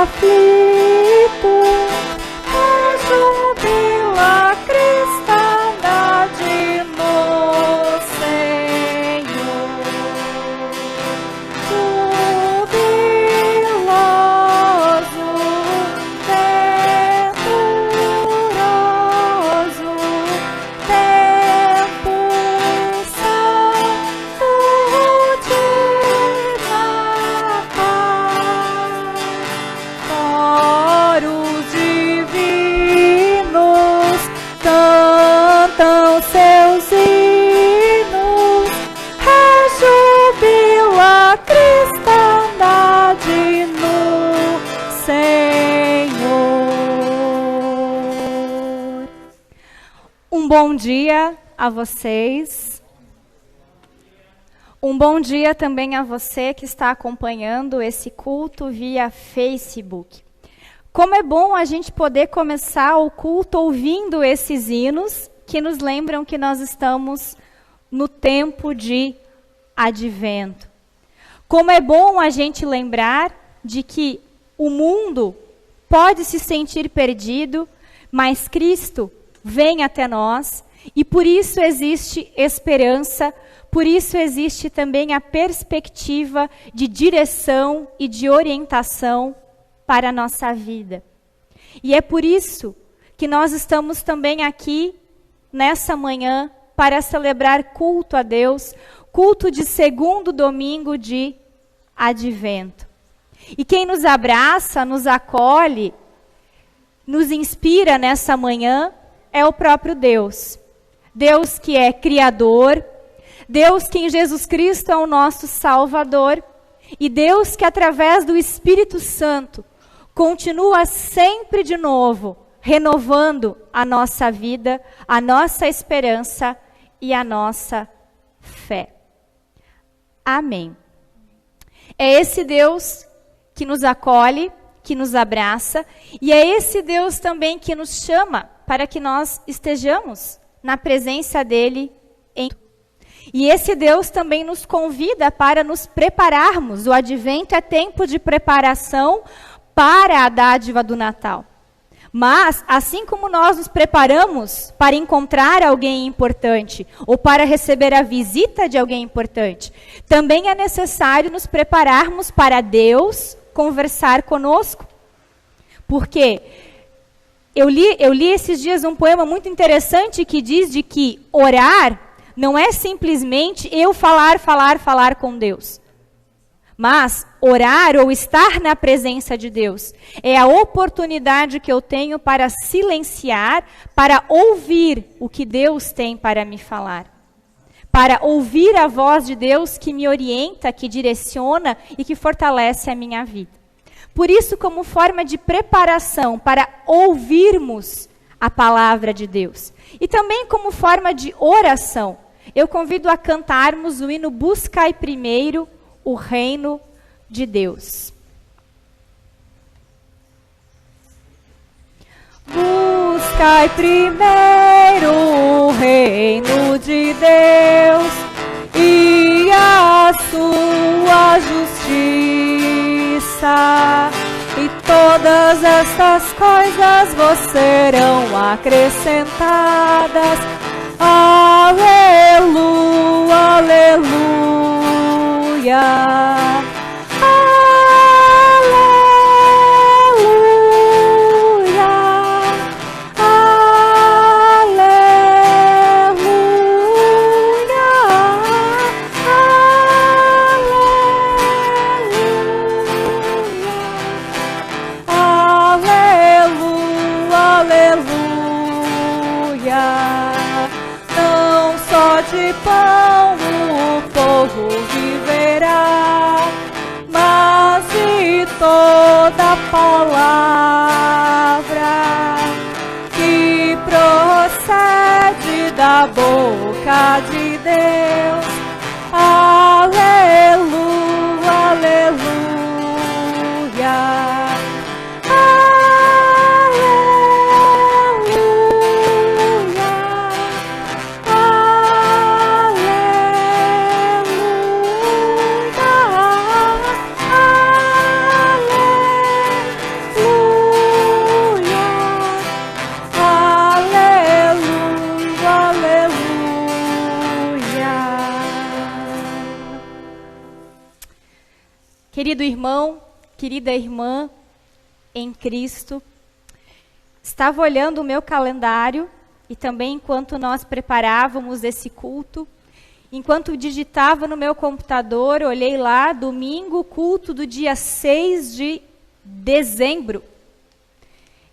aflito, rejubila a cristandade no Senhor. Jubiloso, venturoso, tempo santo de Natal. Coros divinos cantam seus hinos, rejubila a cristandade no Senhor. Um bom dia a vocês. Um bom dia também a você que está acompanhando esse culto via Facebook. Como é bom a gente poder começar o culto ouvindo esses hinos que nos lembram que nós estamos no tempo de advento. Como é bom a gente lembrar de que o mundo pode se sentir perdido, mas Cristo vem até nós e por isso existe esperança, por isso existe também a perspectiva de direção e de orientação para a nossa vida. E é por isso que nós estamos também aqui nessa manhã para celebrar culto a Deus, culto de segundo domingo de advento. E quem nos abraça, nos acolhe, nos inspira nessa manhã é o próprio Deus. Deus que é Criador, Deus que em Jesus Cristo é o nosso Salvador, e Deus que através do Espírito Santo continua sempre de novo, renovando a nossa vida, a nossa esperança e a nossa fé. Amém. É esse Deus que nos acolhe, que nos abraça, e é esse Deus também que nos chama para que nós estejamos na presença dele. E esse Deus também nos convida para nos prepararmos. O advento é tempo de preparação para a dádiva do Natal. Mas, assim como nós nos preparamos para encontrar alguém importante ou para receber a visita de alguém importante, também é necessário nos prepararmos para Deus conversar conosco. Porque eu li esses dias um poema muito interessante que diz de que orar não é simplesmente eu falar com Deus. Mas orar ou estar na presença de Deus é a oportunidade que eu tenho para silenciar, para ouvir o que Deus tem para me falar. Para ouvir a voz de Deus que me orienta, que direciona e que fortalece a minha vida. Por isso, como forma de preparação para ouvirmos a palavra de Deus. E também como forma de oração, eu convido a cantarmos o hino Buscai Primeiro o Reino de Deus. Buscai primeiro o reino de Deus e a sua justiça, e todas estas coisas vos serão acrescentadas. Aleluia, aleluia. De pão o povo viverá, mas de toda palavra que procede da boca de Deus. Aleluia, aleluia. Querido irmão, querida irmã em Cristo, estava olhando o meu calendário e também enquanto nós preparávamos esse culto, enquanto digitava no meu computador, olhei lá, domingo, culto do dia 6 de dezembro.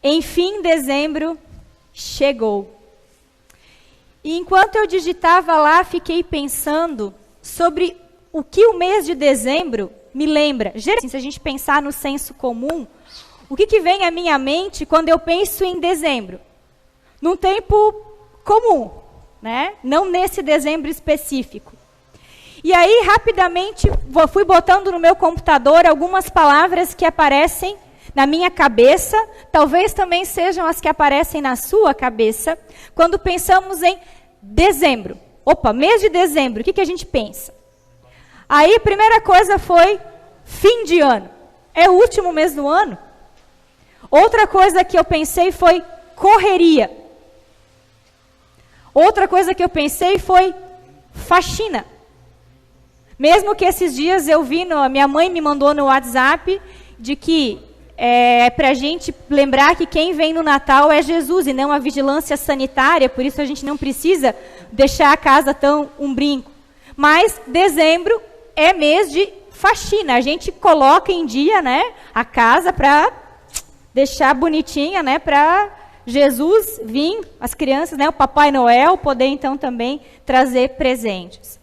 Enfim, dezembro chegou. E enquanto eu digitava lá, fiquei pensando sobre o que o mês de dezembro me lembra. Se a gente pensar no senso comum, o que vem à minha mente quando eu penso em dezembro? Num tempo comum, né? Não nesse dezembro específico. E aí, rapidamente, fui botando no meu computador algumas palavras que aparecem na minha cabeça, talvez também sejam as que aparecem na sua cabeça, quando pensamos em dezembro. Opa, mês de dezembro, o que a gente pensa? Aí, a primeira coisa foi fim de ano. É o último mês do ano. Outra coisa que eu pensei foi correria. Outra coisa que eu pensei foi faxina. Mesmo que esses dias eu vi, minha mãe me mandou no WhatsApp, de que para a gente lembrar que quem vem no Natal é Jesus e não a vigilância sanitária, por isso a gente não precisa deixar a casa tão um brinco. Mas dezembro é mês de faxina, a gente coloca em dia, né, a casa para deixar bonitinha, né, para Jesus vir, as crianças, né, o Papai Noel, poder então também trazer presentes.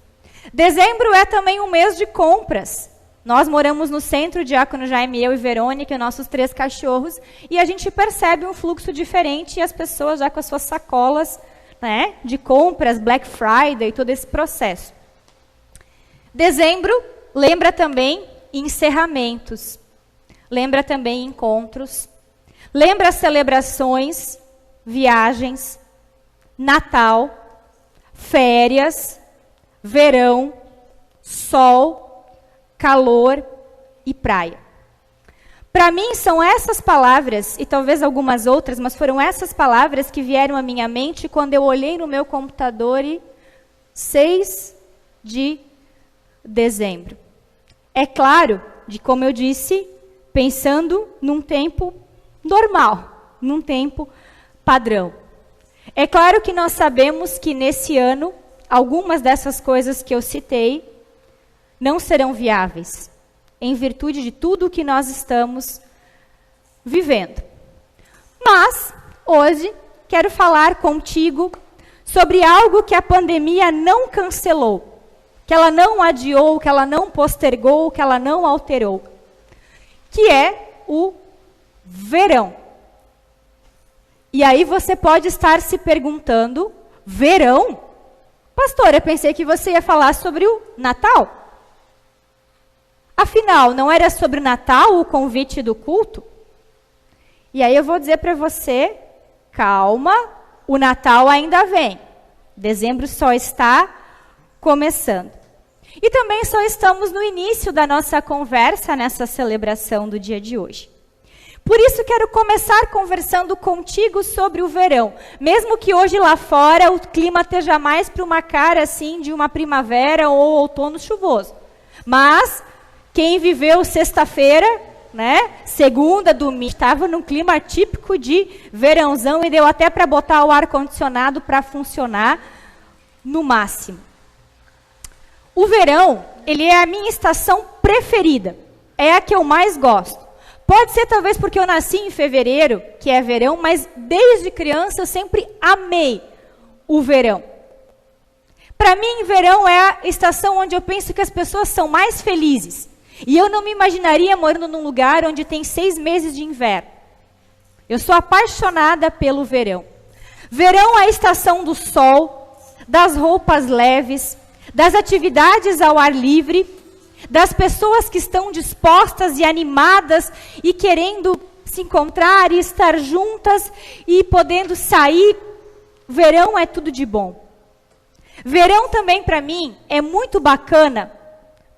Dezembro é também um mês de compras. Nós moramos no centro, Diácono Jaime, eu e Verônica, nossos 3 cachorros, e a gente percebe um fluxo diferente e as pessoas já com as suas sacolas, né, de compras, Black Friday, todo esse processo. Dezembro lembra também encerramentos, lembra também encontros, lembra celebrações, viagens, Natal, férias, verão, sol, calor e praia. Para mim, são essas palavras, e talvez algumas outras, mas foram essas palavras que vieram à minha mente quando eu olhei no meu computador e 6 de dezembro. É claro, como eu disse, pensando num tempo normal, num tempo padrão. É claro que nós sabemos que nesse ano, algumas dessas coisas que eu citei não serão viáveis, em virtude de tudo o que nós estamos vivendo. Mas, hoje, quero falar contigo sobre algo que a pandemia não cancelou, que ela não adiou, que ela não postergou, que ela não alterou, que é o verão. E aí você pode estar se perguntando, verão? Pastor, eu pensei que você ia falar sobre o Natal. Afinal, não era sobre o Natal o convite do culto? E aí eu vou dizer para você, calma, o Natal ainda vem. Dezembro só está começando. E também só estamos no início da nossa conversa nessa celebração do dia de hoje. Por isso quero começar conversando contigo sobre o verão. Mesmo que hoje lá fora o clima esteja mais para uma cara assim de uma primavera ou outono chuvoso. Mas quem viveu sexta-feira, né, segunda, domingo, estava num clima típico de verãozão e deu até para botar o ar-condicionado para funcionar no máximo. O verão, ele é a minha estação preferida, é a que eu mais gosto. Pode ser talvez porque eu nasci em fevereiro, que é verão, mas desde criança eu sempre amei o verão. Para mim, verão é a estação onde eu penso que as pessoas são mais felizes. E eu não me imaginaria morando num lugar onde tem 6 meses de inverno. Eu sou apaixonada pelo verão. Verão é a estação do sol, das roupas leves, das atividades ao ar livre, das pessoas que estão dispostas e animadas e querendo se encontrar e estar juntas e podendo sair. Verão é tudo de bom. Verão também para mim é muito bacana,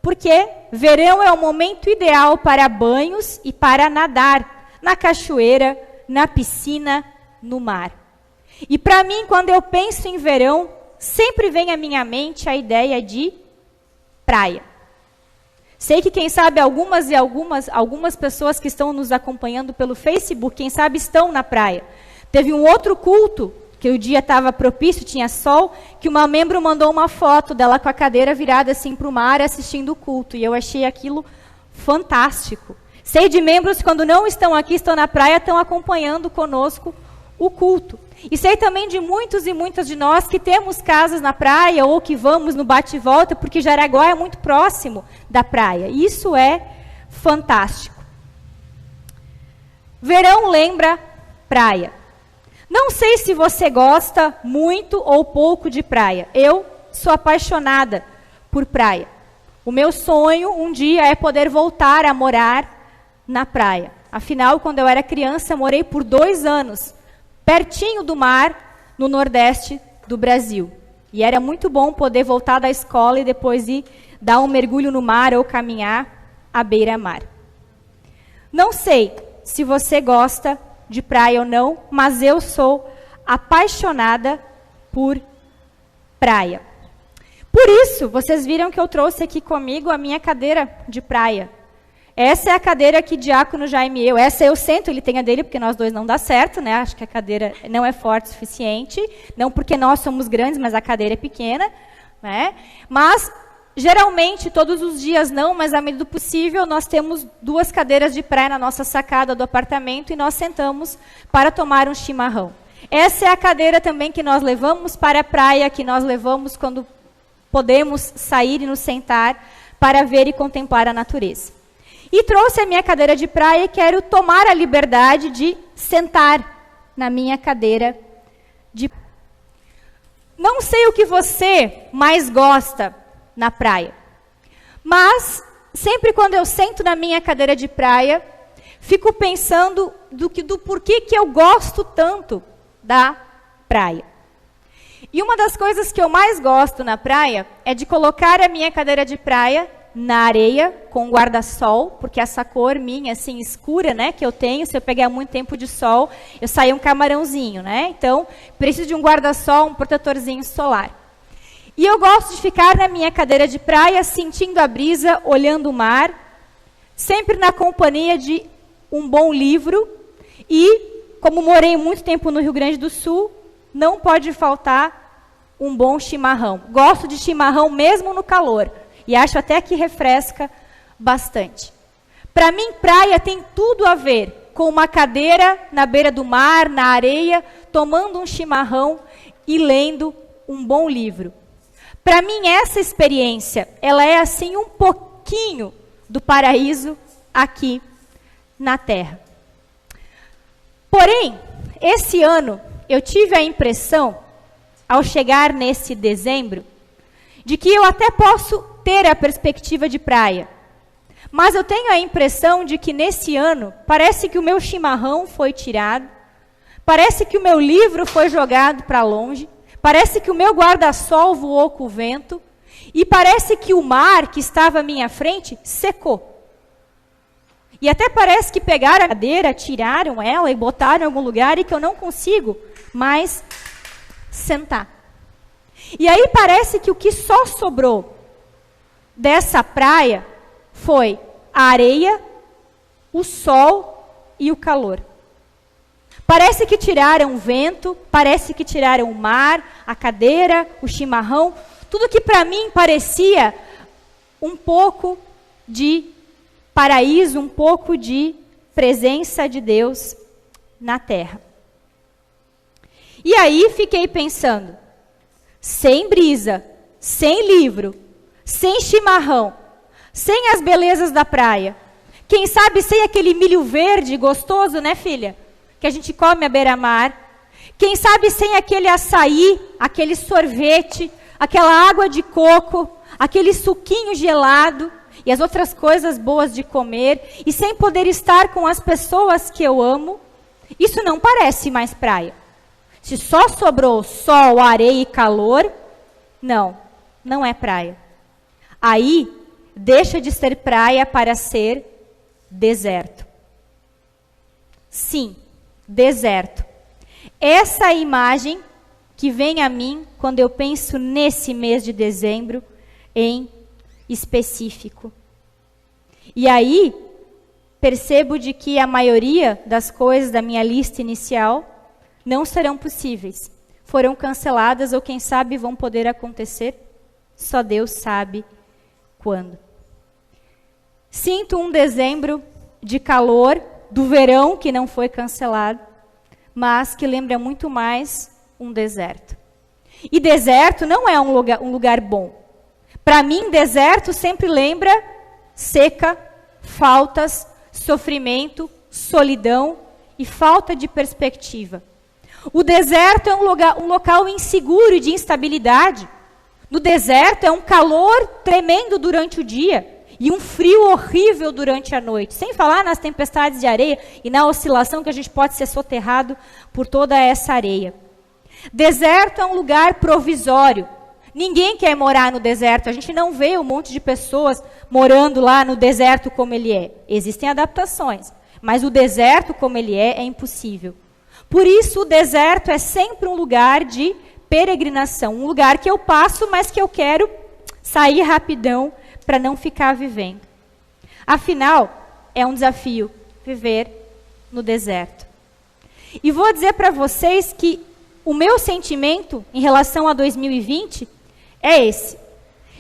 porque verão é o momento ideal para banhos e para nadar na cachoeira, na piscina, no mar. E para mim, quando eu penso em verão, sempre vem à minha mente a ideia de praia. Sei que quem sabe algumas pessoas que estão nos acompanhando pelo Facebook, quem sabe estão na praia. Teve um outro culto, que o dia estava propício, tinha sol, que uma membro mandou uma foto dela com a cadeira virada assim para o mar, assistindo o culto. E eu achei aquilo fantástico. Sei de membros, quando não estão aqui, estão na praia, estão acompanhando conosco o culto. E sei também de muitos e muitas de nós que temos casas na praia ou que vamos no bate e volta, porque Jaraguá é muito próximo da praia. Isso é fantástico. Verão lembra praia. Não sei se você gosta muito ou pouco de praia. Eu sou apaixonada por praia. O meu sonho um dia é poder voltar a morar na praia. Afinal, quando eu era criança, morei por 2 anos pertinho do mar, no Nordeste do Brasil. E era muito bom poder voltar da escola e depois ir dar um mergulho no mar ou caminhar à beira-mar. Não sei se você gosta de praia ou não, mas eu sou apaixonada por praia. Por isso, vocês viram que eu trouxe aqui comigo a minha cadeira de praia. Essa é a cadeira que Diácono Jaime e eu, essa eu sento, ele tem a dele, porque nós dois não dá certo, né? Acho que a cadeira não é forte o suficiente, não porque nós somos grandes, mas a cadeira é pequena, né? Mas, geralmente, todos os dias não, mas à medida do possível, nós temos 2 cadeiras de praia na nossa sacada do apartamento e nós sentamos para tomar um chimarrão. Essa é a cadeira também que nós levamos para a praia, que nós levamos quando podemos sair e nos sentar para ver e contemplar a natureza. E trouxe a minha cadeira de praia e quero tomar a liberdade de sentar na minha cadeira de praia. Não sei o que você mais gosta na praia, mas sempre quando eu sento na minha cadeira de praia, fico pensando do porquê que eu gosto tanto da praia. E uma das coisas que eu mais gosto na praia é de colocar a minha cadeira de praia na areia, com guarda-sol, porque essa cor minha, assim, escura, né, que eu tenho, se eu pegar muito tempo de sol, eu saio um camarãozinho, né? Então, preciso de um guarda-sol, um protetorzinho solar. E eu gosto de ficar na minha cadeira de praia, sentindo a brisa, olhando o mar, sempre na companhia de um bom livro, e, como morei muito tempo no Rio Grande do Sul, não pode faltar um bom chimarrão. Gosto de chimarrão mesmo no calor. E acho até que refresca bastante. Para mim, praia tem tudo a ver com uma cadeira na beira do mar, na areia, tomando um chimarrão e lendo um bom livro. Para mim, essa experiência, ela é assim um pouquinho do paraíso aqui na Terra. Porém, esse ano, eu tive a impressão, ao chegar nesse dezembro, de que eu até posso ter a perspectiva de praia. Mas eu tenho a impressão de que nesse ano, parece que o meu chimarrão foi tirado, parece que o meu livro foi jogado para longe, parece que o meu guarda-sol voou com o vento, e parece que o mar que estava à minha frente secou. E até parece que pegaram a cadeira, tiraram ela e botaram em algum lugar e que eu não consigo mais sentar. E aí parece que o que só sobrou dessa praia foi a areia, o sol e o calor. Parece que tiraram o vento, parece que tiraram o mar, a cadeira, o chimarrão, tudo que para mim parecia um pouco de paraíso, um pouco de presença de Deus na terra. E aí fiquei pensando, sem brisa, sem livro, sem chimarrão, sem as belezas da praia, quem sabe sem aquele milho verde gostoso, né, filha? Que a gente come à beira-mar. Quem sabe sem aquele açaí, aquele sorvete, aquela água de coco, aquele suquinho gelado e as outras coisas boas de comer, e sem poder estar com as pessoas que eu amo, isso não parece mais praia. Se só sobrou sol, areia e calor, não é praia. Aí, deixa de ser praia para ser deserto. Sim, deserto. Essa é a imagem que vem a mim quando eu penso nesse mês de dezembro em específico. E aí, percebo de que a maioria das coisas da minha lista inicial não serão possíveis. Foram canceladas ou, quem sabe, vão poder acontecer. Só Deus sabe quando. Sinto um dezembro de calor, do verão que não foi cancelado, mas que lembra muito mais um deserto. E deserto não é um lugar bom. Para mim, deserto sempre lembra seca, faltas, sofrimento, solidão e falta de perspectiva. O deserto é um local inseguro e de instabilidade. No deserto é um calor tremendo durante o dia e um frio horrível durante a noite. Sem falar nas tempestades de areia e na oscilação que a gente pode ser soterrado por toda essa areia. Deserto é um lugar provisório. Ninguém quer morar no deserto. A gente não vê um monte de pessoas morando lá no deserto como ele é. Existem adaptações, mas o deserto como ele é impossível. Por isso, o deserto é sempre um lugar de peregrinação. Um lugar que eu passo, mas que eu quero sair rapidão para não ficar vivendo. Afinal, é um desafio viver no deserto. E vou dizer para vocês que o meu sentimento em relação a 2020 é esse,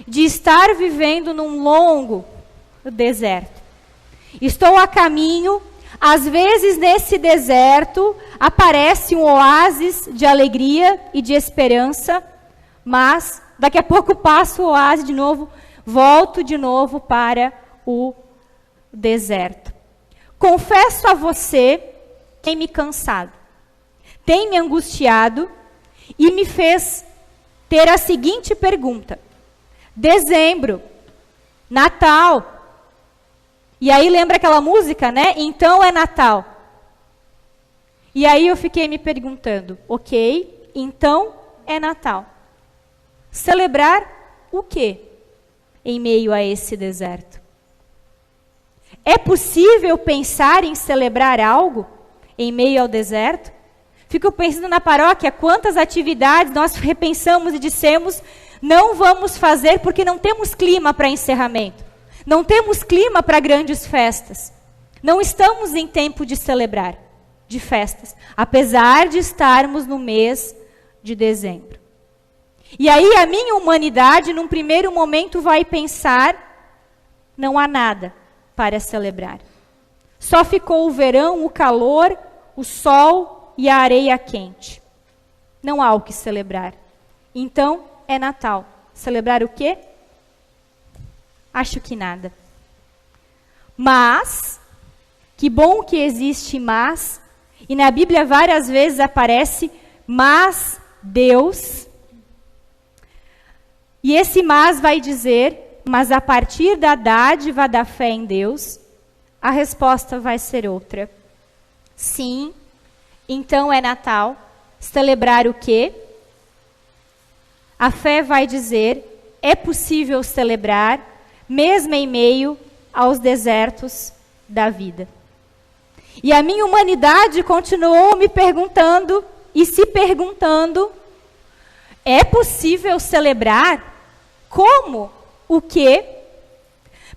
de estar vivendo num longo deserto. Estou a caminho, às vezes nesse deserto aparece um oásis de alegria e de esperança, mas daqui a pouco passo o oásis de novo, volto de novo para o deserto. Confesso a você, tem me cansado, tem me angustiado e me fez ter a seguinte pergunta: dezembro, Natal. E aí lembra aquela música, né? Então é Natal. E aí eu fiquei me perguntando, ok, então é Natal. Celebrar o quê em meio a esse deserto? É possível pensar em celebrar algo em meio ao deserto? Fico pensando na paróquia, quantas atividades nós repensamos e dissemos, não vamos fazer porque não temos clima para encerramento. Não temos clima para grandes festas. Não estamos em tempo de celebrar, de festas, apesar de estarmos no mês de dezembro. E aí a minha humanidade, num primeiro momento, vai pensar, não há nada para celebrar. Só ficou o verão, o calor, o sol e a areia quente. Não há o que celebrar. Então, é Natal. Celebrar o quê? Acho que nada. Mas, que bom que existe mas, e na Bíblia várias vezes aparece mas Deus. E esse mas vai dizer, mas a partir da dádiva da fé em Deus, a resposta vai ser outra. Sim, então é Natal. Celebrar o quê? A fé vai dizer, é possível celebrar, mesmo em meio aos desertos da vida. E a minha humanidade continuou me perguntando e se perguntando, é possível celebrar? Como? O quê?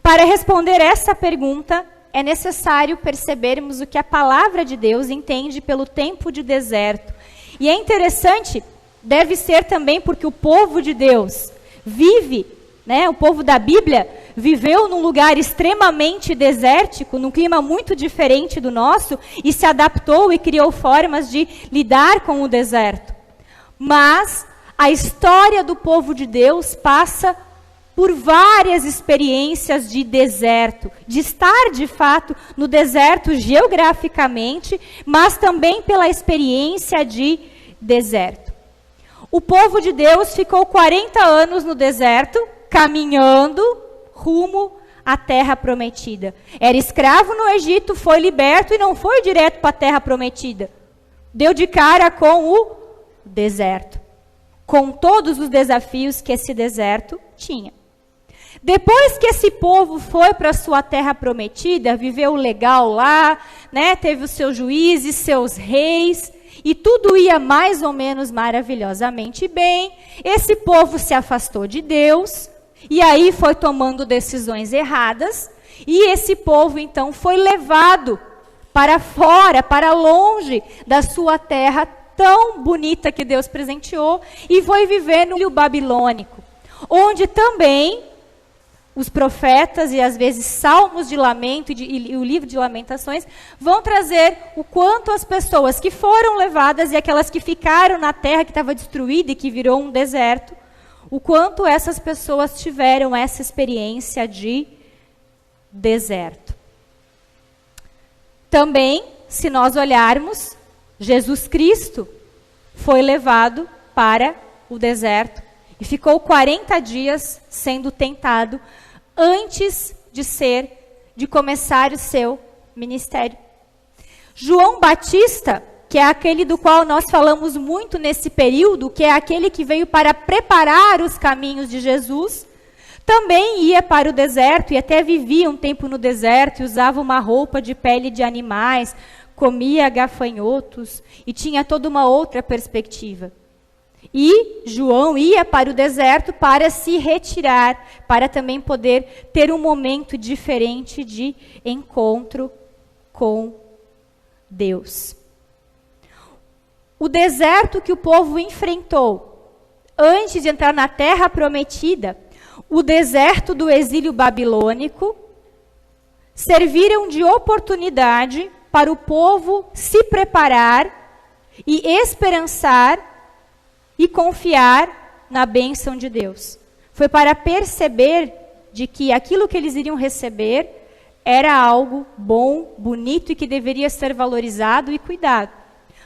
Para responder essa pergunta, é necessário percebermos o que a palavra de Deus entende pelo tempo de deserto. E é interessante, deve ser também porque o povo de Deus vive, né, o povo da Bíblia viveu num lugar extremamente desértico, num clima muito diferente do nosso, e se adaptou e criou formas de lidar com o deserto. Mas a história do povo de Deus passa por várias experiências de deserto, de estar de fato no deserto geograficamente, mas também pela experiência de deserto. O povo de Deus ficou 40 anos no deserto, caminhando rumo à terra prometida. Era escravo no Egito, foi liberto e não foi direto para a terra prometida. Deu de cara com o deserto, com todos os desafios que esse deserto tinha. Depois que esse povo foi para a sua terra prometida, viveu legal lá, né, teve os seus juízes, seus reis, e tudo ia mais ou menos maravilhosamente bem, esse povo se afastou de Deus, e aí foi tomando decisões erradas, E esse povo, então, foi levado para fora, para longe da sua terra tão bonita que Deus presenteou, e foi viver no exílio babilônico, onde também os profetas e às vezes salmos de lamento e o livro de lamentações vão trazer o quanto as pessoas que foram levadas e aquelas que ficaram na terra que estava destruída e que virou um deserto, o quanto essas pessoas tiveram essa experiência de deserto. Também, se nós olharmos, Jesus Cristo foi levado para o deserto e ficou 40 dias sendo tentado antes de começar o seu ministério. João Batista, que é aquele do qual nós falamos muito nesse período, que é aquele que veio para preparar os caminhos de Jesus, também ia para o deserto e até vivia um tempo no deserto e usava uma roupa de pele de animais, comia gafanhotos e tinha toda uma outra perspectiva. E João ia para o deserto para se retirar, para também poder ter um momento diferente de encontro com Deus. O deserto que o povo enfrentou antes de entrar na terra prometida, o deserto do exílio babilônico, serviram de oportunidade para o povo se preparar e esperançar e confiar na bênção de Deus. Foi para perceber de que aquilo que eles iriam receber era algo bom, bonito e que deveria ser valorizado e cuidado.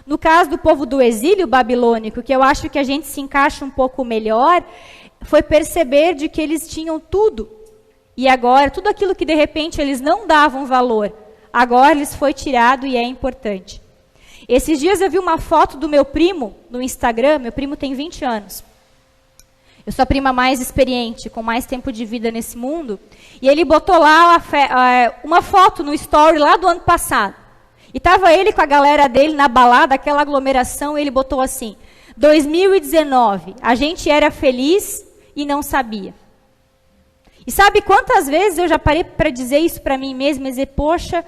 No caso do povo do exílio babilônico, que eu acho que a gente se encaixa um pouco melhor, foi perceber de que eles tinham tudo. E agora, tudo aquilo que de repente eles não davam valor, agora lhes foi tirado e é importante. Esses dias eu vi uma foto do meu primo no Instagram. Meu primo tem 20 anos. Eu sou a prima mais experiente, com mais tempo de vida nesse mundo. E ele botou lá uma foto no story lá do ano passado. E estava ele com a galera dele na balada, aquela aglomeração, e ele botou assim: 2019, a gente era feliz e não sabia. E sabe quantas vezes eu já parei para dizer isso para mim mesma, dizer, poxa,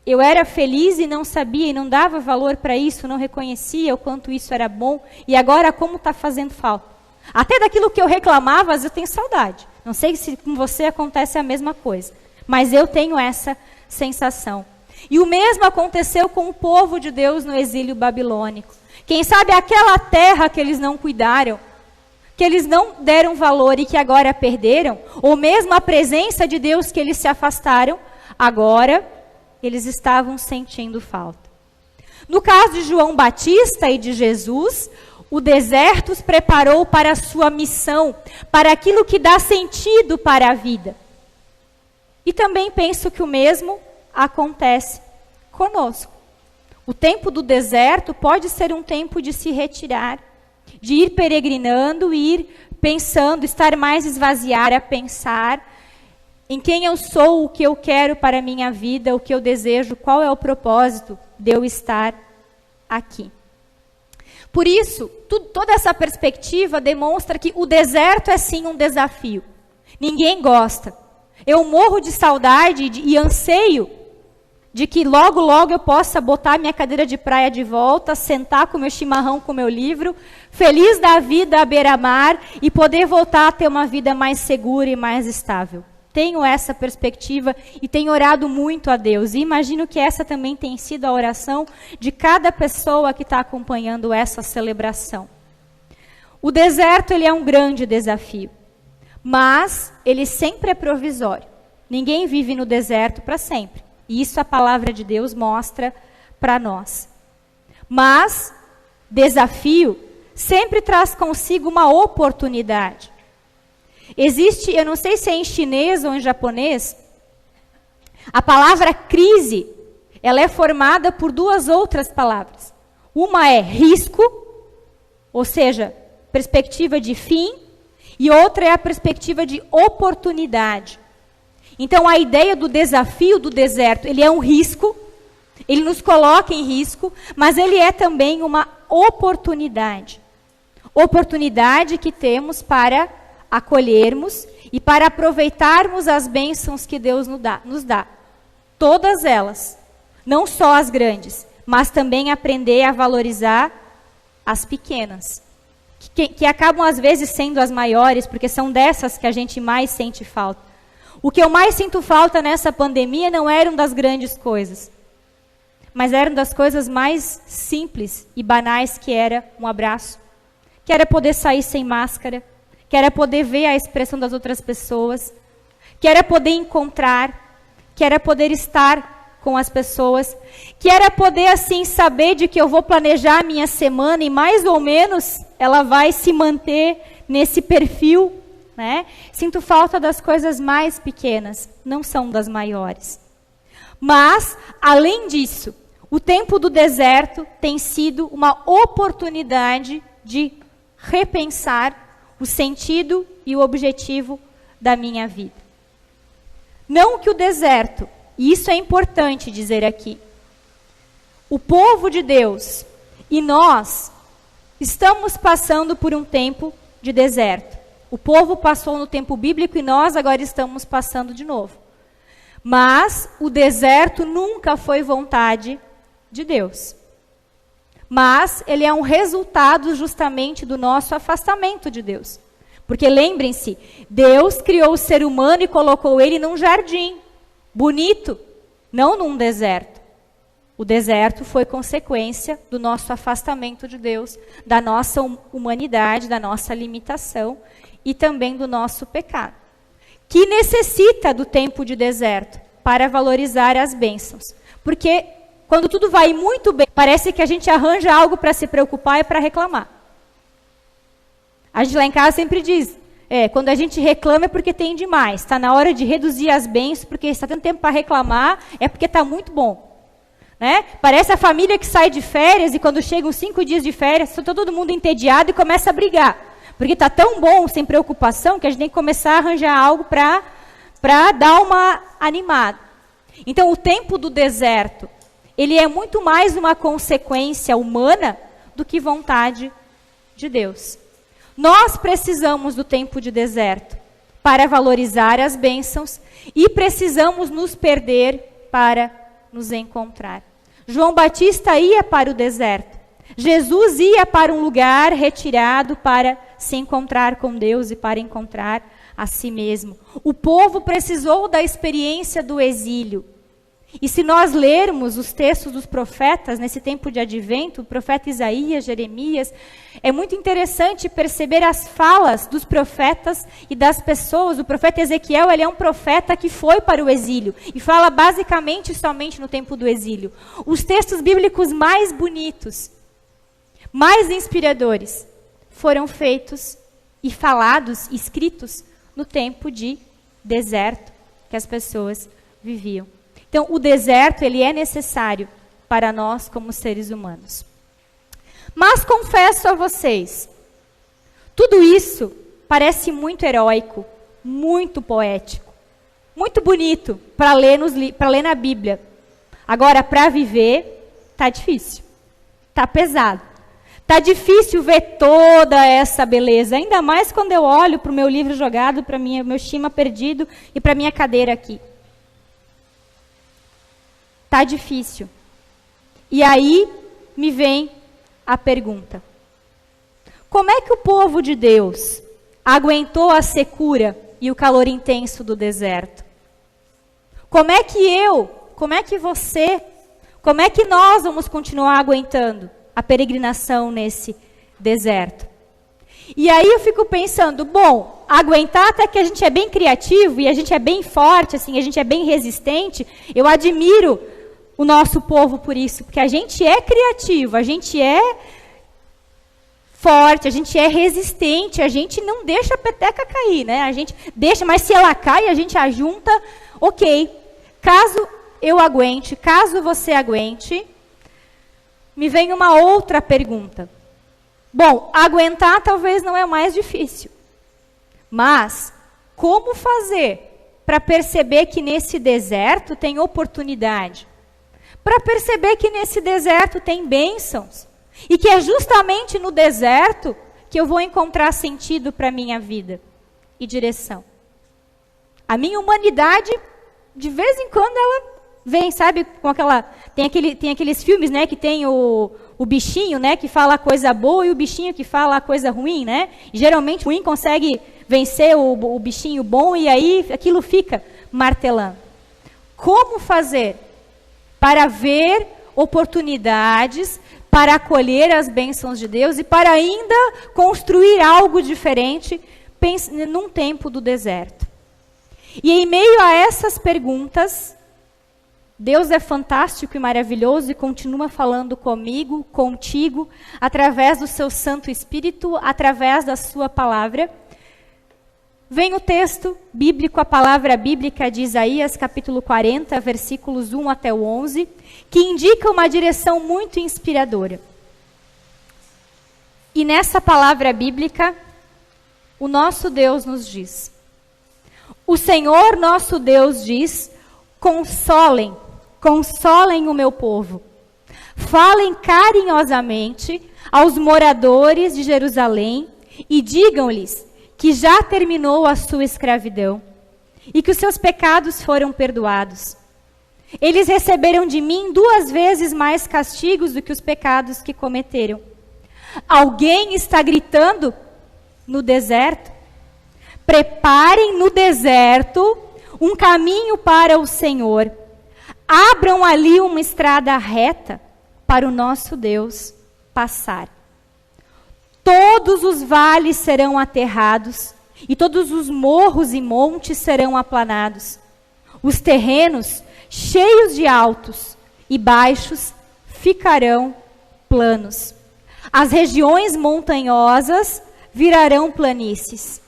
eu era feliz e não sabia, e não dava valor para isso, não reconhecia o quanto isso era bom, e agora como está fazendo falta. Até daquilo que eu reclamava, às vezes eu tenho saudade. Não sei se com você acontece a mesma coisa, mas eu tenho essa sensação. E o mesmo aconteceu com o povo de Deus no exílio babilônico. Quem sabe aquela terra que eles não cuidaram, que eles não deram valor e que agora perderam, ou mesmo a presença de Deus que eles se afastaram, agora eles estavam sentindo falta. No caso de João Batista e de Jesus, o deserto os preparou para a sua missão, para aquilo que dá sentido para a vida. E também penso que o mesmo acontece conosco. O tempo do deserto pode ser um tempo de se retirar, de ir peregrinando, ir pensando, estar mais esvaziado, a pensar em quem eu sou, o que eu quero para a minha vida, o que eu desejo, qual é o propósito de eu estar aqui. Por isso, toda essa perspectiva demonstra que o deserto é sim um desafio. Ninguém gosta. Eu morro de saudade e anseio de que logo, logo eu possa botar minha cadeira de praia de volta, sentar com meu chimarrão, com meu livro, feliz da vida à beira-mar e poder voltar a ter uma vida mais segura e mais estável. Tenho essa perspectiva e tenho orado muito a Deus. E imagino que essa também tem sido a oração de cada pessoa que está acompanhando essa celebração. O deserto, ele é um grande desafio, mas ele sempre é provisório. Ninguém vive no deserto para sempre. E isso a palavra de Deus mostra para nós. Mas desafio sempre traz consigo uma oportunidade. Existe, eu não sei se é em chinês ou em japonês, a palavra crise, ela é formada por duas outras palavras. Uma é risco, ou seja, perspectiva de fim, e outra é a perspectiva de oportunidade. Então, a ideia do desafio do deserto, ele é um risco, ele nos coloca em risco, mas ele é também uma oportunidade. Oportunidade que temos para acolhermos e para aproveitarmos as bênçãos que Deus nos dá. Todas elas, não só as grandes, mas também aprender a valorizar as pequenas, que acabam às vezes sendo as maiores, porque são dessas que a gente mais sente falta. O que eu mais sinto falta nessa pandemia não eram das grandes coisas, mas eram das coisas mais simples e banais, que era um abraço, que era poder sair sem máscara, que era poder ver a expressão das outras pessoas, que era poder encontrar, que era poder estar com as pessoas, que era poder, assim, saber de que eu vou planejar a minha semana e mais ou menos ela vai se manter nesse perfil, né? Sinto falta das coisas mais pequenas, não são das maiores. Mas, além disso, o tempo do deserto tem sido uma oportunidade de repensar o sentido e o objetivo da minha vida. Não que o deserto, e isso é importante dizer aqui, o povo de Deus e nós estamos passando por um tempo de deserto. O povo passou no tempo bíblico e nós agora estamos passando de novo. Mas o deserto nunca foi vontade de Deus. Mas ele é um resultado justamente do nosso afastamento de Deus. Porque lembrem-se, Deus criou o ser humano e colocou ele num jardim bonito, não num deserto. O deserto foi consequência do nosso afastamento de Deus, da nossa humanidade, da nossa limitação e também do nosso pecado, que necessita do tempo de deserto para valorizar as bênçãos. Porque quando tudo vai muito bem, parece que a gente arranja algo para se preocupar e para reclamar. A gente lá em casa sempre diz, quando a gente reclama é porque tem demais. Está na hora de reduzir as bênçãos, porque está tendo tempo para reclamar, é porque está muito bom. Né? Parece a família que sai de férias e quando chegam 5 dias de férias, está todo mundo entediado e começa a brigar. Porque está tão bom, sem preocupação, que a gente tem que começar a arranjar algo para dar uma animada. Então, o tempo do deserto, ele é muito mais uma consequência humana do que vontade de Deus. Nós precisamos do tempo de deserto para valorizar as bênçãos e precisamos nos perder para nos encontrar. João Batista ia para o deserto. Jesus ia para um lugar retirado para se encontrar com Deus e para encontrar a si mesmo. O povo precisou da experiência do exílio. E se nós lermos os textos dos profetas nesse tempo de advento, o profeta Isaías, Jeremias, é muito interessante perceber as falas dos profetas e das pessoas. O profeta Ezequiel, ele é um profeta que foi para o exílio e fala basicamente somente no tempo do exílio. Os textos bíblicos mais bonitos, mais inspiradores, foram feitos e falados, escritos no tempo de deserto que as pessoas viviam. Então, o deserto, ele é necessário para nós como seres humanos. Mas confesso a vocês, tudo isso parece muito heróico, muito poético, muito bonito para ler na Bíblia. Agora, para viver, tá difícil, tá pesado. Tá difícil ver toda essa beleza, ainda mais quando eu olho para o meu livro jogado, para meu estima perdido e para minha cadeira aqui. Tá difícil. E aí me vem a pergunta: como é que o povo de Deus aguentou a secura e o calor intenso do deserto? Como é que você, como é que nós vamos continuar aguentando a peregrinação nesse deserto? E aí eu fico pensando, bom, aguentar até que a gente é bem criativo e a gente é bem forte, assim, a gente é bem resistente. Eu admiro o nosso povo por isso, porque a gente é criativo, a gente é forte, a gente é resistente, a gente não deixa a peteca cair, né? A gente deixa, mas se ela cai, a gente ajunta, ok. Caso eu aguente, caso você aguente, me vem uma outra pergunta. Bom, aguentar talvez não é o mais difícil, mas como fazer para perceber que nesse deserto tem oportunidade? Para perceber que nesse deserto tem bênçãos. E que é justamente no deserto que eu vou encontrar sentido para a minha vida e direção. A minha humanidade, de vez em quando, ela vem, sabe, com aquela... Tem aqueles filmes, né, que tem o bichinho, né, que fala a coisa boa e o bichinho que fala a coisa ruim, né? E, geralmente o ruim consegue vencer o bichinho bom e aí aquilo fica martelando. Como fazer para ver oportunidades, para acolher as bênçãos de Deus e para ainda construir algo diferente num tempo do deserto? E em meio a essas perguntas, Deus é fantástico e maravilhoso e continua falando comigo, contigo, através do seu Santo Espírito, através da sua palavra. Vem o texto bíblico, a palavra bíblica de Isaías, capítulo 40, versículos 1 até o 11, que indica uma direção muito inspiradora. E nessa palavra bíblica, o nosso Deus nos diz: o Senhor nosso Deus diz, consolem o meu povo. Falem carinhosamente aos moradores de Jerusalém e digam-lhes que já terminou a sua escravidão e que os seus pecados foram perdoados. Eles receberam de mim 2 vezes mais castigos do que os pecados que cometeram. Alguém está gritando no deserto? Preparem no deserto um caminho para o Senhor. Abram ali uma estrada reta para o nosso Deus passar. Todos os vales serão aterrados e todos os morros e montes serão aplanados. Os terrenos, cheios de altos e baixos, ficarão planos. As regiões montanhosas virarão planícies.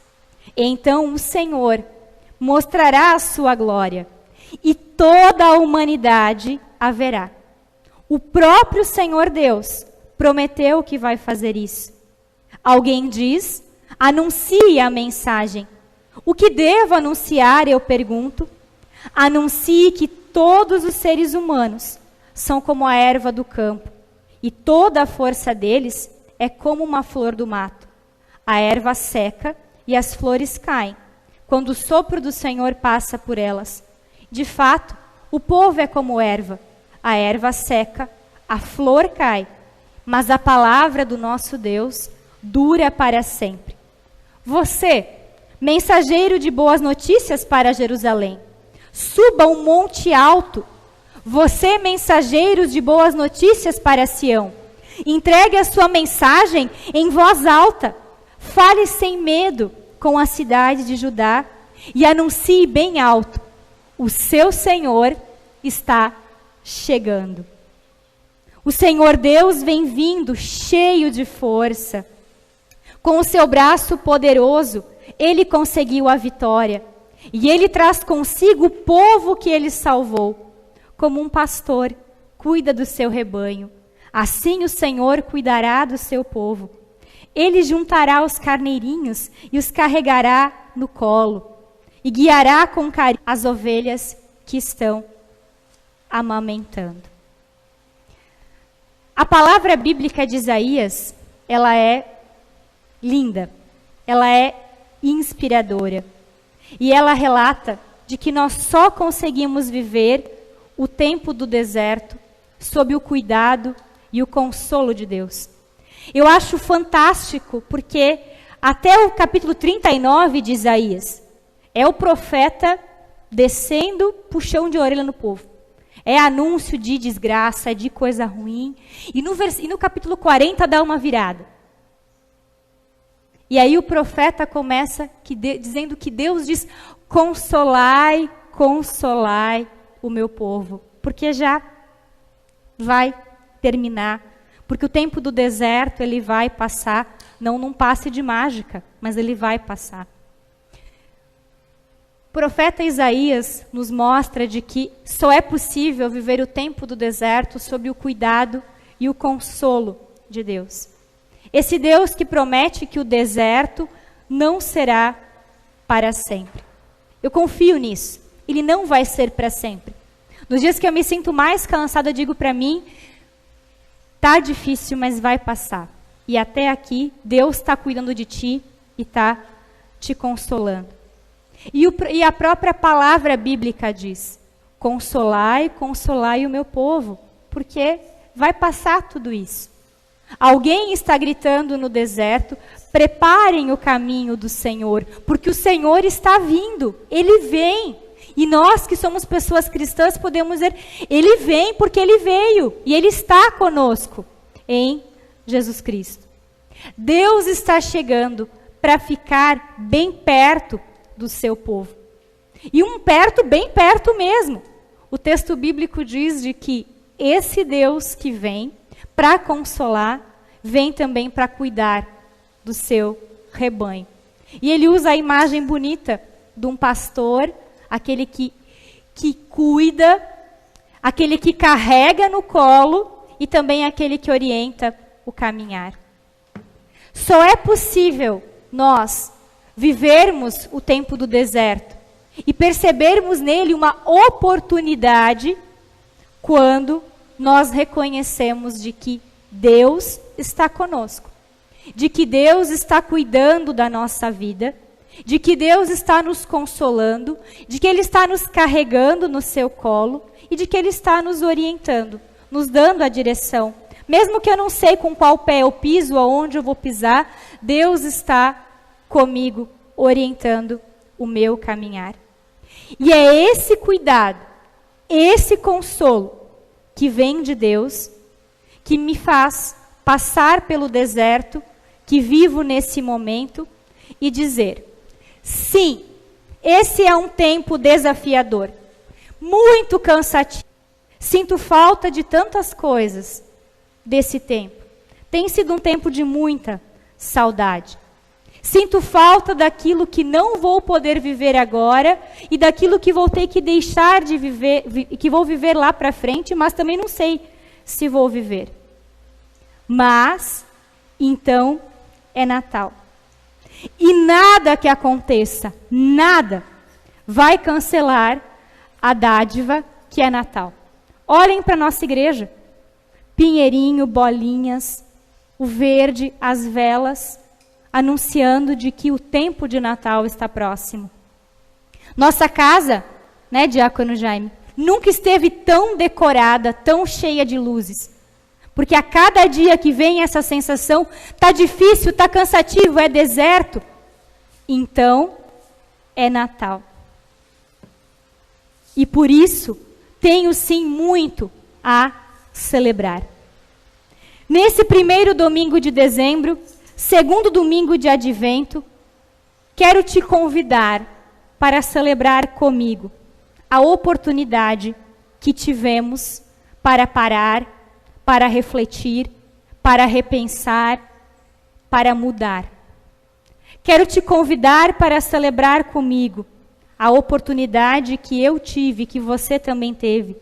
Então o Senhor mostrará a sua glória e toda a humanidade a verá. O próprio Senhor Deus prometeu que vai fazer isso. Alguém diz: anuncie a mensagem. O que devo anunciar, eu pergunto? Anuncie que todos os seres humanos são como a erva do campo, e toda a força deles é como uma flor do mato. A erva seca e as flores caem, quando o sopro do Senhor passa por elas. De fato, o povo é como erva. A erva seca, a flor cai, mas a palavra do nosso Deus dura para sempre. Você, mensageiro de boas notícias para Jerusalém, suba um monte alto. Você, mensageiro de boas notícias para Sião, entregue a sua mensagem em voz alta. Fale sem medo com a cidade de Judá e anuncie bem alto: o seu Senhor está chegando. O Senhor Deus vem vindo cheio de força. Com o seu braço poderoso, ele conseguiu a vitória. E ele traz consigo o povo que ele salvou. Como um pastor cuida do seu rebanho, assim o Senhor cuidará do seu povo. Ele juntará os carneirinhos e os carregará no colo. E guiará com carinho as ovelhas que estão amamentando. A palavra bíblica de Isaías, ela é linda, ela é inspiradora. E ela relata de que nós só conseguimos viver o tempo do deserto sob o cuidado e o consolo de Deus. Eu acho fantástico porque até o capítulo 39 de Isaías, é o profeta descendo puxão de orelha no povo. É anúncio de desgraça, de coisa ruim. E no capítulo 40 dá uma virada. E aí o profeta começa dizendo que Deus diz: consolai, consolai o meu povo. Porque já vai terminar. Porque o tempo do deserto ele vai passar. Não num passe de mágica, mas ele vai passar. O profeta Isaías nos mostra de que só é possível viver o tempo do deserto sob o cuidado e o consolo de Deus. Esse Deus que promete que o deserto não será para sempre. Eu confio nisso. Ele não vai ser para sempre. Nos dias que eu me sinto mais cansada, eu digo para mim, tá difícil, mas vai passar. E até aqui, Deus está cuidando de ti e está te consolando. E a própria palavra bíblica diz: consolai, consolai o meu povo, porque vai passar tudo isso. Alguém está gritando no deserto: preparem o caminho do Senhor, porque o Senhor está vindo, Ele vem. E nós que somos pessoas cristãs podemos dizer: Ele vem porque Ele veio, e Ele está conosco em Jesus Cristo. Deus está chegando para ficar bem perto do seu povo. E bem perto mesmo. O texto bíblico diz de que esse Deus que vem para consolar, vem também para cuidar do seu rebanho. E ele usa a imagem bonita de um pastor, aquele que cuida, aquele que carrega no colo e também aquele que orienta o caminhar. Só é possível nós vivermos o tempo do deserto e percebermos nele uma oportunidade quando nós reconhecemos de que Deus está conosco, de que Deus está cuidando da nossa vida, de que Deus está nos consolando, de que Ele está nos carregando no seu colo e de que Ele está nos orientando, nos dando a direção. Mesmo que eu não sei com qual pé eu piso, aonde eu vou pisar, Deus está comigo, orientando o meu caminhar. E é esse cuidado, esse consolo que vem de Deus, que me faz passar pelo deserto, que vivo nesse momento, e dizer: sim, esse é um tempo desafiador, muito cansativo. Sinto falta de tantas coisas desse tempo. Tem sido um tempo de muita saudade. Sinto falta daquilo que não vou poder viver agora e daquilo que vou ter que deixar de viver, que vou viver lá para frente, mas também não sei se vou viver. Mas, então, é Natal. E nada que aconteça, nada, vai cancelar a dádiva que é Natal. Olhem para a nossa igreja. Pinheirinho, bolinhas, o verde, as velas, anunciando de que o tempo de Natal está próximo. Nossa casa, né, Diácono Jaime, nunca esteve tão decorada, tão cheia de luzes. Porque a cada dia que vem essa sensação, tá difícil, tá cansativo, é deserto. Então, é Natal. E por isso, tenho sim muito a celebrar. Nesse primeiro domingo de dezembro, segundo domingo de advento, quero te convidar para celebrar comigo a oportunidade que tivemos para parar, para refletir, para repensar, para mudar. Quero te convidar para celebrar comigo a oportunidade que eu tive, que você também teve,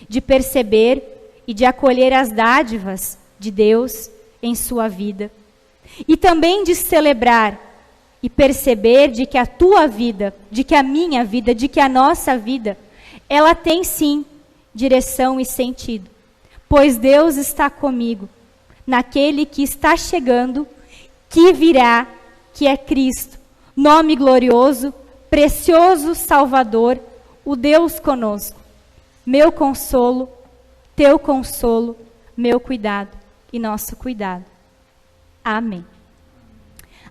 de perceber e de acolher as dádivas de Deus em sua vida. E também de celebrar e perceber de que a tua vida, de que a minha vida, de que a nossa vida, ela tem sim direção e sentido. Pois Deus está comigo, naquele que está chegando, que virá, que é Cristo, nome glorioso, precioso Salvador, o Deus conosco. Meu consolo, teu consolo, meu cuidado e nosso cuidado. Amém.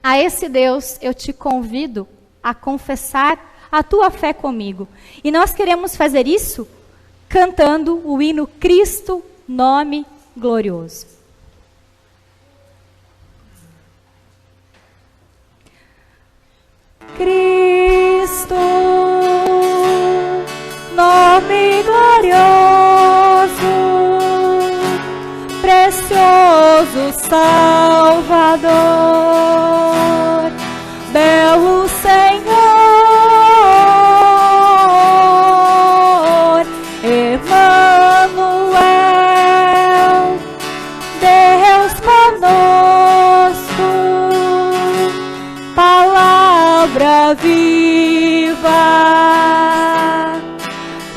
A esse Deus eu te convido a confessar a tua fé comigo. E nós queremos fazer isso cantando o hino Cristo, nome glorioso. Cristo, nome glorioso, precioso Salvador, belo Senhor, Emmanuel, Deus conosco, palavra viva,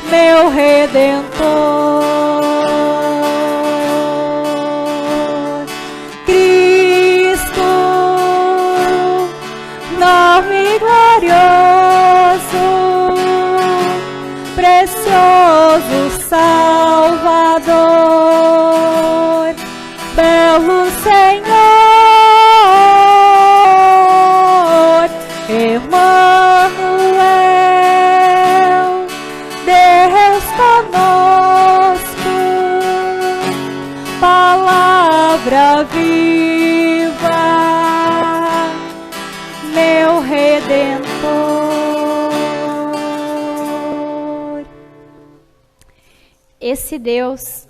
meu Redentor. Cristo, Salvador, belo Senhor, Emmanuel, Deus conosco, palavra viva, meu Redentor. Esse Deus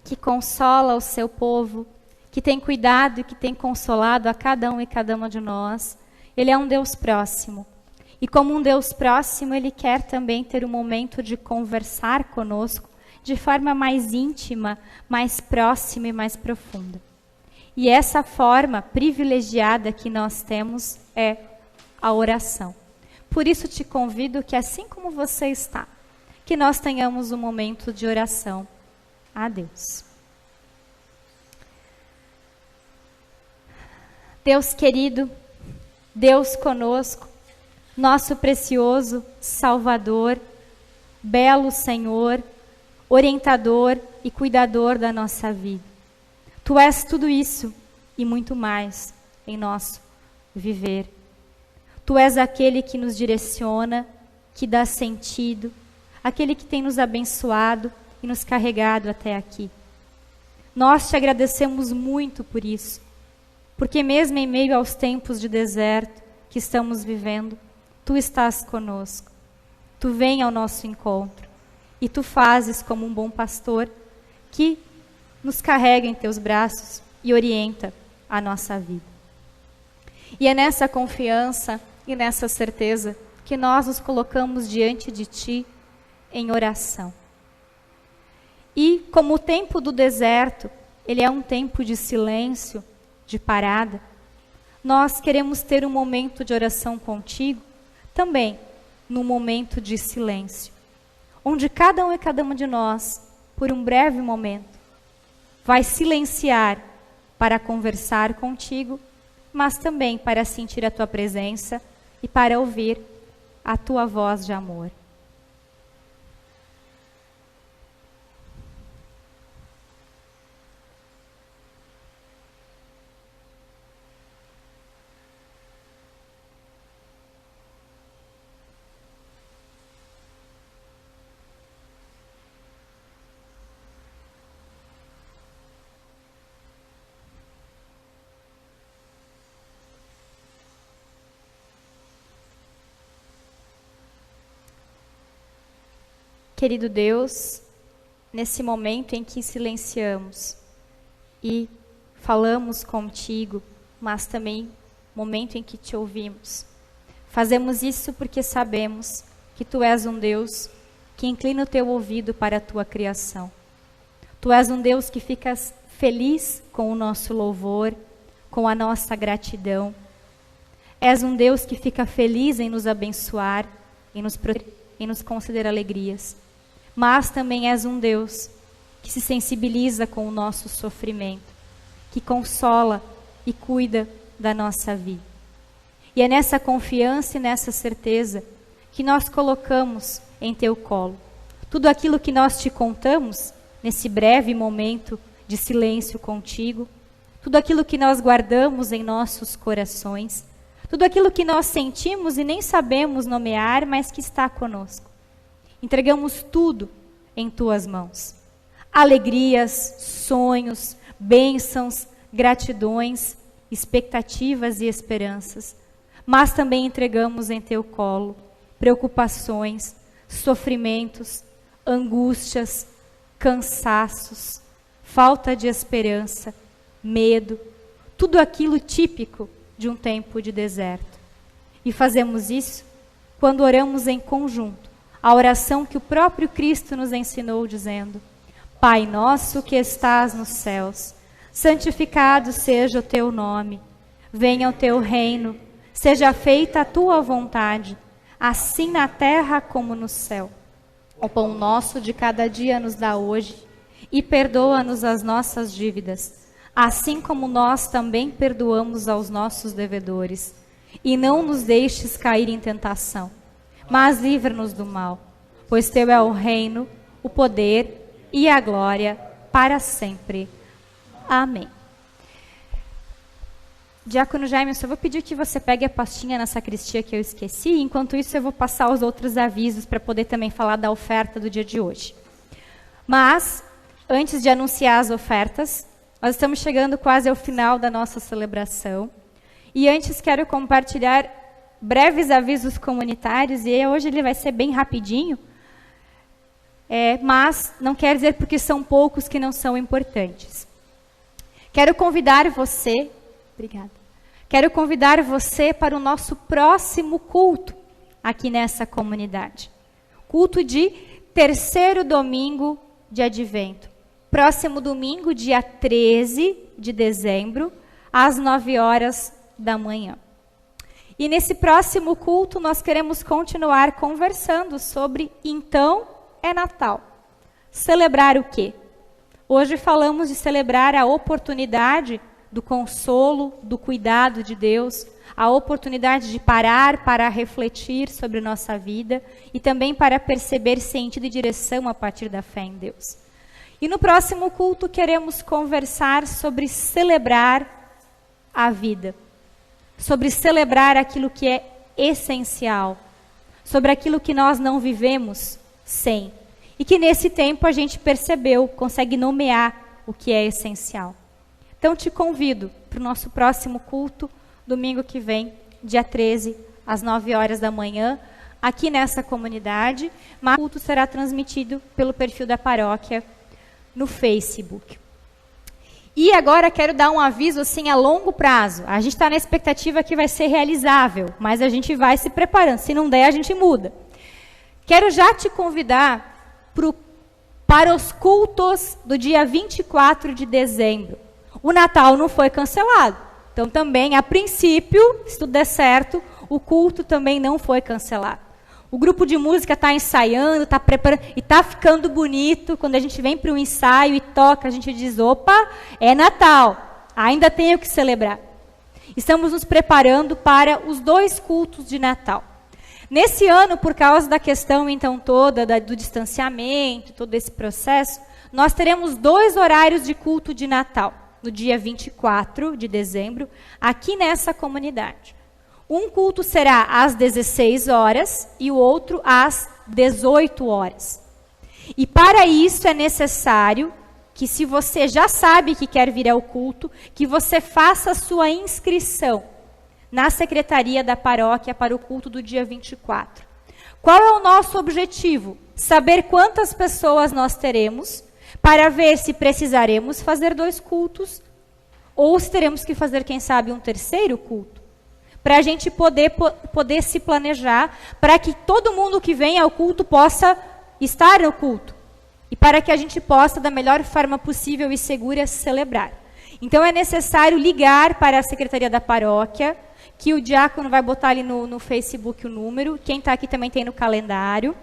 que consola o seu povo, que tem cuidado e que tem consolado a cada um e cada uma de nós, Ele é um Deus próximo. E como um Deus próximo, Ele quer também ter um momento de conversar conosco de forma mais íntima, mais próxima e mais profunda. E essa forma privilegiada que nós temos é a oração. Por isso te convido que, assim como você está, que nós tenhamos um momento de oração a Deus. Deus querido, Deus conosco, nosso precioso Salvador, belo Senhor, orientador e cuidador da nossa vida. Tu és tudo isso e muito mais em nosso viver. Tu és aquele que nos direciona, que dá sentido, aquele que tem nos abençoado e nos carregado até aqui. Nós te agradecemos muito por isso, porque mesmo em meio aos tempos de deserto que estamos vivendo, tu estás conosco. Tu vem ao nosso encontro e tu fazes como um bom pastor que nos carrega em teus braços e orienta a nossa vida. E é nessa confiança e nessa certeza que nós nos colocamos diante de ti em oração. E como o tempo do deserto, ele é um tempo de silêncio, de parada, nós queremos ter um momento de oração contigo, também num momento de silêncio, onde cada um e cada uma de nós, por um breve momento, vai silenciar para conversar contigo, mas também para sentir a tua presença e para ouvir a tua voz de amor. Querido Deus, nesse momento em que silenciamos e falamos contigo, mas também momento em que te ouvimos, fazemos isso porque sabemos que tu és um Deus que inclina o teu ouvido para a tua criação. Tu és um Deus que fica feliz com o nosso louvor, com a nossa gratidão. És um Deus que fica feliz em nos abençoar, em nos conceder alegrias. Mas também és um Deus que se sensibiliza com o nosso sofrimento, que consola e cuida da nossa vida. E é nessa confiança e nessa certeza que nós colocamos em teu colo tudo aquilo que nós te contamos nesse breve momento de silêncio contigo, tudo aquilo que nós guardamos em nossos corações, tudo aquilo que nós sentimos e nem sabemos nomear, mas que está conosco. Entregamos tudo em tuas mãos. Alegrias, sonhos, bênçãos, gratidões, expectativas e esperanças. Mas também entregamos em teu colo preocupações, sofrimentos, angústias, cansaços, falta de esperança, medo, tudo aquilo típico de um tempo de deserto. E fazemos isso quando oramos em conjunto, a oração que o próprio Cristo nos ensinou, dizendo: Pai nosso que estás nos céus, santificado seja o teu nome, venha o teu reino, seja feita a tua vontade, assim na terra como no céu. O pão nosso de cada dia nos dá hoje, e perdoa-nos as nossas dívidas, assim como nós também perdoamos aos nossos devedores. E não nos deixes cair em tentação, mas livra-nos do mal, pois teu é o reino, o poder e a glória para sempre. Amém. Diácono Jaime, eu só vou pedir que você pegue a pastinha na sacristia que eu esqueci, enquanto isso eu vou passar os outros avisos para poder também falar da oferta do dia de hoje. Mas, antes de anunciar as ofertas, nós estamos chegando quase ao final da nossa celebração. E antes quero compartilhar breves avisos comunitários, e hoje ele vai ser bem rapidinho, mas não quer dizer porque são poucos que não são importantes. Quero convidar você... Obrigada. Quero convidar você para o nosso próximo culto aqui nessa comunidade. Culto de terceiro domingo de Advento. Próximo domingo, dia 13 de dezembro, às 9 horas da manhã. E nesse próximo culto nós queremos continuar conversando sobre então é Natal. Celebrar o quê? Hoje falamos de celebrar a oportunidade do consolo, do cuidado de Deus, a oportunidade de parar para refletir sobre nossa vida e também para perceber sentido e direção a partir da fé em Deus. E no próximo culto queremos conversar sobre celebrar a vida, sobre celebrar aquilo que é essencial, sobre aquilo que nós não vivemos sem, e que nesse tempo a gente percebeu, consegue nomear o que é essencial. Então, te convido para o nosso próximo culto, domingo que vem, dia 13, às 9 horas da manhã, aqui nessa comunidade, mas o culto será transmitido pelo perfil da paróquia no Facebook. E agora quero dar um aviso assim a longo prazo. A gente está na expectativa que vai ser realizável, mas a gente vai se preparando. Se não der, a gente muda. Quero já te convidar para os cultos do dia 24 de dezembro. O Natal não foi cancelado. Então, também, a princípio, se tudo der certo, o culto também não foi cancelado. O grupo de música está ensaiando, está preparando, e está ficando bonito. Quando a gente vem para um ensaio e toca, a gente diz, opa, é Natal, ainda tenho que celebrar. Estamos nos preparando para os 2 cultos de Natal. Nesse ano, por causa da questão, então, toda do distanciamento, todo esse processo, nós teremos 2 horários de culto de Natal. No dia 24 de dezembro, aqui nessa comunidade. Um culto será às 16 horas e o outro às 18 horas. E para isso é necessário que, se você já sabe que quer vir ao culto, que você faça a sua inscrição na secretaria da paróquia para o culto do dia 24. Qual é o nosso objetivo? Saber quantas pessoas nós teremos, para ver se precisaremos fazer 2 cultos, ou se teremos que fazer, quem sabe, um terceiro culto. Para a gente poder se planejar, para que todo mundo que vem ao culto possa estar no culto. E para que a gente possa, da melhor forma possível e segura, celebrar. Então é necessário ligar para a secretaria da paróquia, que o diácono vai botar ali no Facebook o número, quem está aqui também tem no calendário.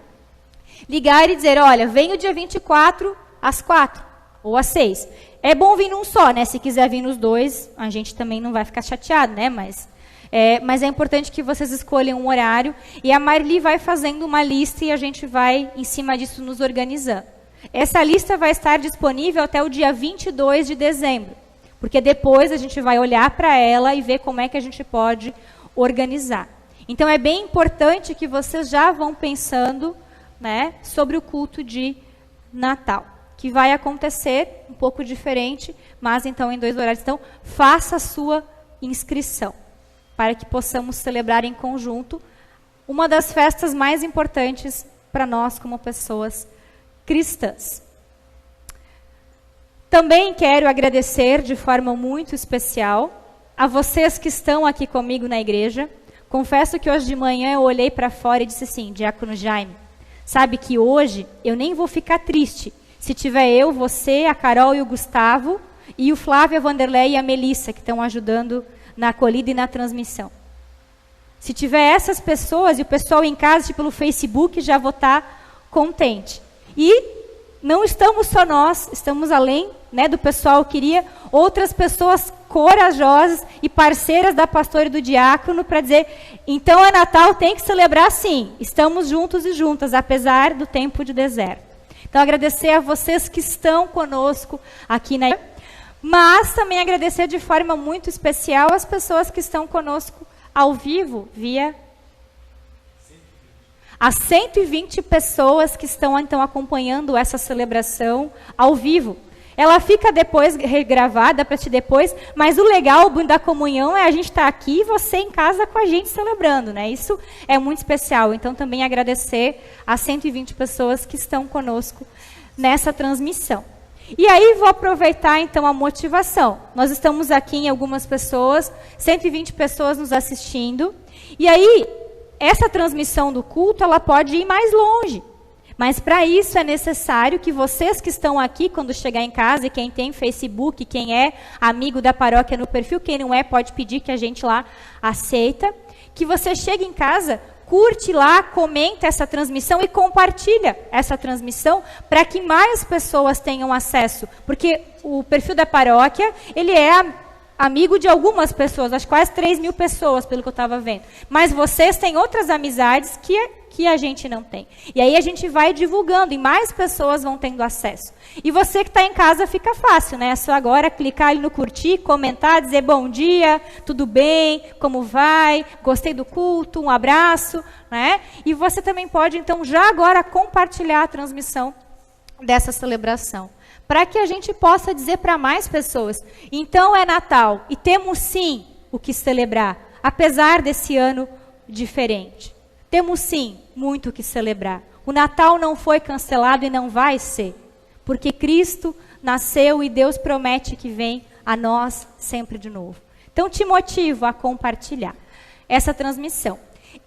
Ligar e dizer, olha, vem o dia 24 às 4 ou às 6. É bom vir num só, né? Se quiser vir nos 2, a gente também não vai ficar chateado, né? Mas é importante que vocês escolham um horário. E a Marli vai fazendo uma lista e a gente vai, em cima disso, nos organizando. Essa lista vai estar disponível até o dia 22 de dezembro. Porque depois a gente vai olhar para ela e ver como é que a gente pode organizar. Então, é bem importante que vocês já vão pensando, né, sobre o culto de Natal, que vai acontecer um pouco diferente, mas então em 2 horários. Então, faça a sua inscrição, para que possamos celebrar em conjunto uma das festas mais importantes para nós como pessoas cristãs. Também quero agradecer de forma muito especial a vocês que estão aqui comigo na igreja. Confesso que hoje de manhã eu olhei para fora e disse assim, diácono Jaime, sabe que hoje eu nem vou ficar triste se tiver eu, você, a Carol e o Gustavo, e o Flávio, a Vanderlei e a Melissa, que estão ajudando na acolhida e na transmissão. Se tiver essas pessoas e o pessoal em casa, tipo, pelo Facebook, já vou estar contente. E não estamos só nós, estamos além, né, do pessoal, queria outras pessoas corajosas e parceiras da pastora e do diácono para dizer, então é Natal, tem que celebrar sim, estamos juntos e juntas, apesar do tempo de deserto. Então, agradecer a vocês que estão conosco aqui na... Mas também agradecer de forma muito especial as pessoas que estão conosco ao vivo, via... As 120 pessoas que estão, então, acompanhando essa celebração ao vivo. Ela fica depois regravada para ti depois, mas o legal da comunhão é a gente estar aqui e você em casa com a gente celebrando, né? Isso é muito especial. Então, também agradecer as 120 pessoas que estão conosco nessa transmissão. E aí, vou aproveitar, então, a motivação. Nós estamos aqui em algumas pessoas, 120 pessoas nos assistindo. E aí, essa transmissão do culto, ela pode ir mais longe. Mas para isso é necessário que vocês que estão aqui, quando chegar em casa, e quem tem Facebook, quem é amigo da paróquia no perfil, quem não é, pode pedir que a gente lá aceita, que você chegue em casa, curte lá, comenta essa transmissão e compartilha essa transmissão para que mais pessoas tenham acesso. Porque o perfil da paróquia, ele é amigo de algumas pessoas, acho que quase 3.000 pessoas, pelo que eu estava vendo. Mas vocês têm outras amizades que a gente não tem. E aí a gente vai divulgando e mais pessoas vão tendo acesso. E você que está em casa fica fácil, né? É só agora clicar ali no curtir, comentar, dizer bom dia, tudo bem, como vai, gostei do culto, um abraço, né? E você também pode, então, já agora compartilhar a transmissão dessa celebração, para que a gente possa dizer para mais pessoas, então é Natal, e temos sim o que celebrar, apesar desse ano diferente. Temos sim muito o que celebrar. O Natal não foi cancelado e não vai ser, porque Cristo nasceu e Deus promete que vem a nós sempre de novo. Então te motivo a compartilhar essa transmissão.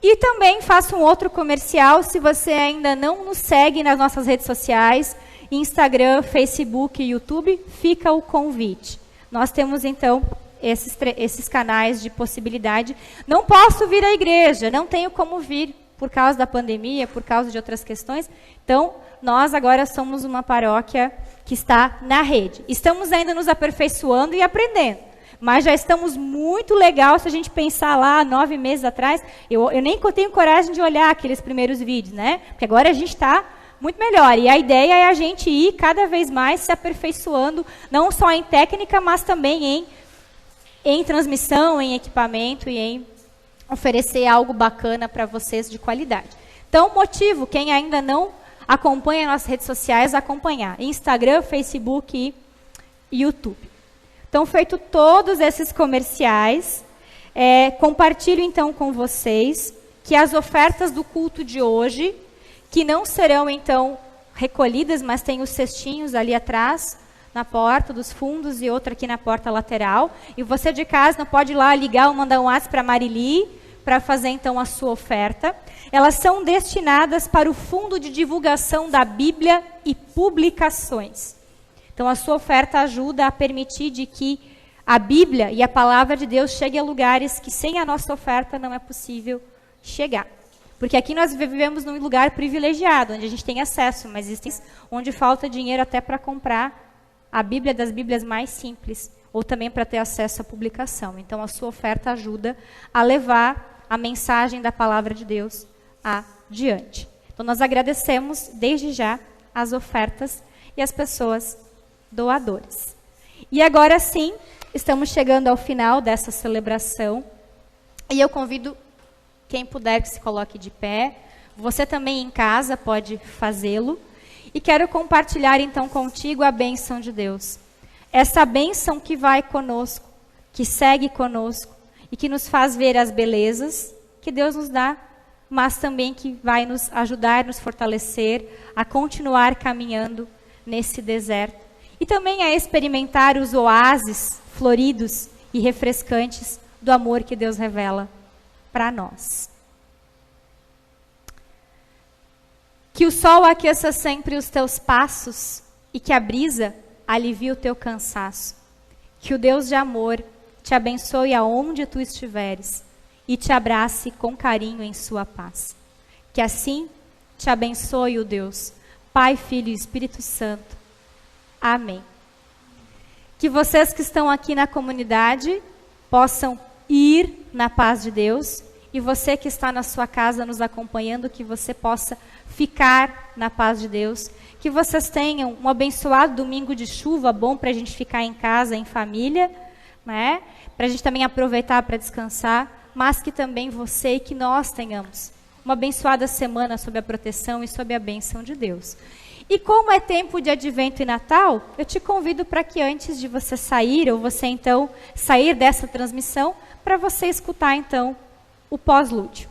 E também faço um outro comercial, se você ainda não nos segue nas nossas redes sociais, Instagram, Facebook e YouTube, fica o convite. Nós temos, então, esses canais de possibilidade. Não posso vir à igreja, não tenho como vir por causa da pandemia, por causa de outras questões. Então, nós agora somos uma paróquia que está na rede. Estamos ainda nos aperfeiçoando e aprendendo. Mas já estamos muito legal se a gente pensar lá 9 meses atrás. Eu nem tenho coragem de olhar aqueles primeiros vídeos, né? Porque agora a gente está muito melhor. E a ideia é a gente ir cada vez mais se aperfeiçoando, não só em técnica, mas também em transmissão, em equipamento e em oferecer algo bacana para vocês de qualidade. Então, motivo, quem ainda não acompanha nossas redes sociais, acompanhar. Instagram, Facebook e YouTube. Então, feito todos esses comerciais, compartilho então com vocês que as ofertas do culto de hoje, que não serão, então, recolhidas, mas tem os cestinhos ali atrás, na porta dos fundos e outra aqui na porta lateral. E você de casa não pode ir lá ligar ou mandar um WhatsApp para a Marili para fazer, então, a sua oferta. Elas são destinadas para o Fundo de Divulgação da Bíblia e Publicações. Então, a sua oferta ajuda a permitir de que a Bíblia e a Palavra de Deus cheguem a lugares que sem a nossa oferta não é possível chegar. Porque aqui nós vivemos num lugar privilegiado, onde a gente tem acesso, mas existem onde falta dinheiro até para comprar a Bíblia das Bíblias mais simples, ou também para ter acesso à publicação. Então, a sua oferta ajuda a levar a mensagem da Palavra de Deus adiante. Então, nós agradecemos, desde já, as ofertas e as pessoas doadoras. E agora sim, estamos chegando ao final dessa celebração, e eu convido quem puder que se coloque de pé. Você também em casa pode fazê-lo. E quero compartilhar então contigo a bênção de Deus. Essa bênção que vai conosco, que segue conosco e que nos faz ver as belezas que Deus nos dá, mas também que vai nos ajudar, nos fortalecer a continuar caminhando nesse deserto. E também a experimentar os oásis floridos e refrescantes do amor que Deus revela para nós. Que o sol aqueça sempre os teus passos e que a brisa alivie o teu cansaço. Que o Deus de amor te abençoe aonde tu estiveres e te abrace com carinho em sua paz. Que assim te abençoe o Deus, Pai, Filho e Espírito Santo. Amém. Que vocês que estão aqui na comunidade possam ir na paz de Deus E você que está na sua casa nos acompanhando, que você possa ficar na paz de Deus. Que vocês tenham um abençoado domingo de chuva, bom para a gente ficar em casa, em família, né? Para a gente também aproveitar para descansar, mas que também você e que nós tenhamos uma abençoada semana sob a proteção e sob a bênção de Deus. E como é tempo de Advento e Natal, eu te convido para que antes de você sair, ou você então sair dessa transmissão, para você escutar então o pós-lúdio.